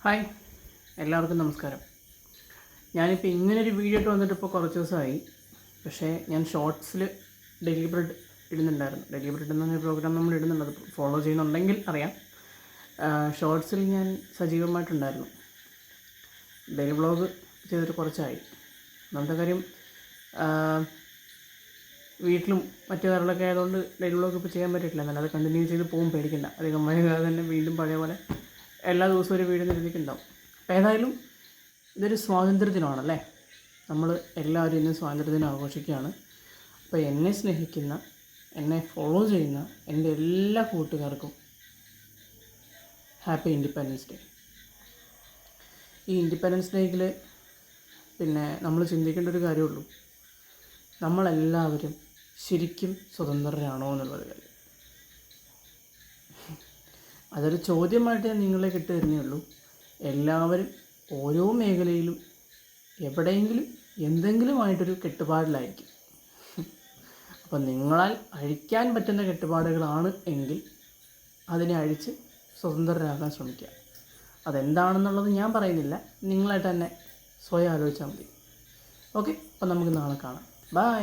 Hi, എല്ലാവർക്കും നമസ്കാരം. ഞാനിപ്പോൾ ഇങ്ങനൊരു വീഡിയോ ഇട്ട് വന്നിട്ട് ഇപ്പോൾ കുറച്ച് ദിവസമായി. പക്ഷേ ഞാൻ ഷോർട്സിൽ ഡെയിലി ബ്രെഡ് ഇടുന്നുണ്ടായിരുന്നു. ഡെയിലി ബ്രെഡ് എന്നൊരു പ്രോഗ്രാം നമ്മൾ ഇടുന്നുണ്ട്. അത് ഫോളോ ചെയ്യുന്നുണ്ടെങ്കിൽ അറിയാം. ഷോർട്സിൽ ഞാൻ സജീവമായിട്ടുണ്ടായിരുന്നു. ഡെയിലി വ്ളോഗ് ചെയ്തിട്ട് കുറച്ചായി. ഒന്നാമത്തെ കാര്യം, വീട്ടിലും മറ്റു കാര്യങ്ങളൊക്കെ ആയതുകൊണ്ട് ഡെയിലി വ്ളോഗ് ഇപ്പോൾ ചെയ്യാൻ പറ്റിയിട്ടില്ല. എന്നാലും അത് കണ്ടിന്യൂ ചെയ്ത് പോകും, പേടിക്കണ്ട. അധികം വൈകാതെ തന്നെ വീണ്ടും പഴയ പോലെ എല്ലാ ദിവസവും ഒരു വീഡിയോ നിർമ്മിക്കുന്നുണ്ടാവും. അപ്പോൾ ഏതായാലും ഇതൊരു സ്വാതന്ത്ര്യദിനമാണല്ലേ. നമ്മൾ എല്ലാവരും ഇന്ന് സ്വാതന്ത്ര്യദിനം ആഘോഷിക്കുകയാണ്. അപ്പോൾ എന്നെ സ്നേഹിക്കുന്ന, എന്നെ ഫോളോ ചെയ്യുന്ന എൻ്റെ എല്ലാ കൂട്ടുകാർക്കും ഹാപ്പി ഇൻഡിപെൻഡൻസ് ഡേ. ഈ ഇൻഡിപെൻഡൻസ് ഡേയിൽ പിന്നെ നമ്മൾ ചിന്തിക്കേണ്ട ഒരു കാര്യമുള്ളൂ, നമ്മളെല്ലാവരും ശരിക്കും സ്വതന്ത്രരാണോ എന്നുള്ളത് കാര്യം. അതൊരു ചോദ്യമായിട്ട് ഞാൻ നിങ്ങളിലേക്ക് ഇട്ട് തരുന്നേ ഉള്ളൂ. എല്ലാവരും ഓരോ മേഖലയിലും എവിടെയെങ്കിലും എന്തെങ്കിലുമായിട്ടൊരു കെട്ടുപാടിലായിരിക്കും. അപ്പം നിങ്ങളാൽ അഴിക്കാൻ പറ്റുന്ന കെട്ടുപാടുകളാണ് എങ്കിൽ അതിനെ അഴിച്ച് സ്വതന്ത്രരാകാൻ ശ്രമിക്കുക. അതെന്താണെന്നുള്ളത് ഞാൻ പറയുന്നില്ല, നിങ്ങളായിട്ട് തന്നെ സ്വയം ആലോചിച്ചാൽ മതി. ഓക്കെ, അപ്പം നമുക്ക് നാളെ കാണാം. ബൈ.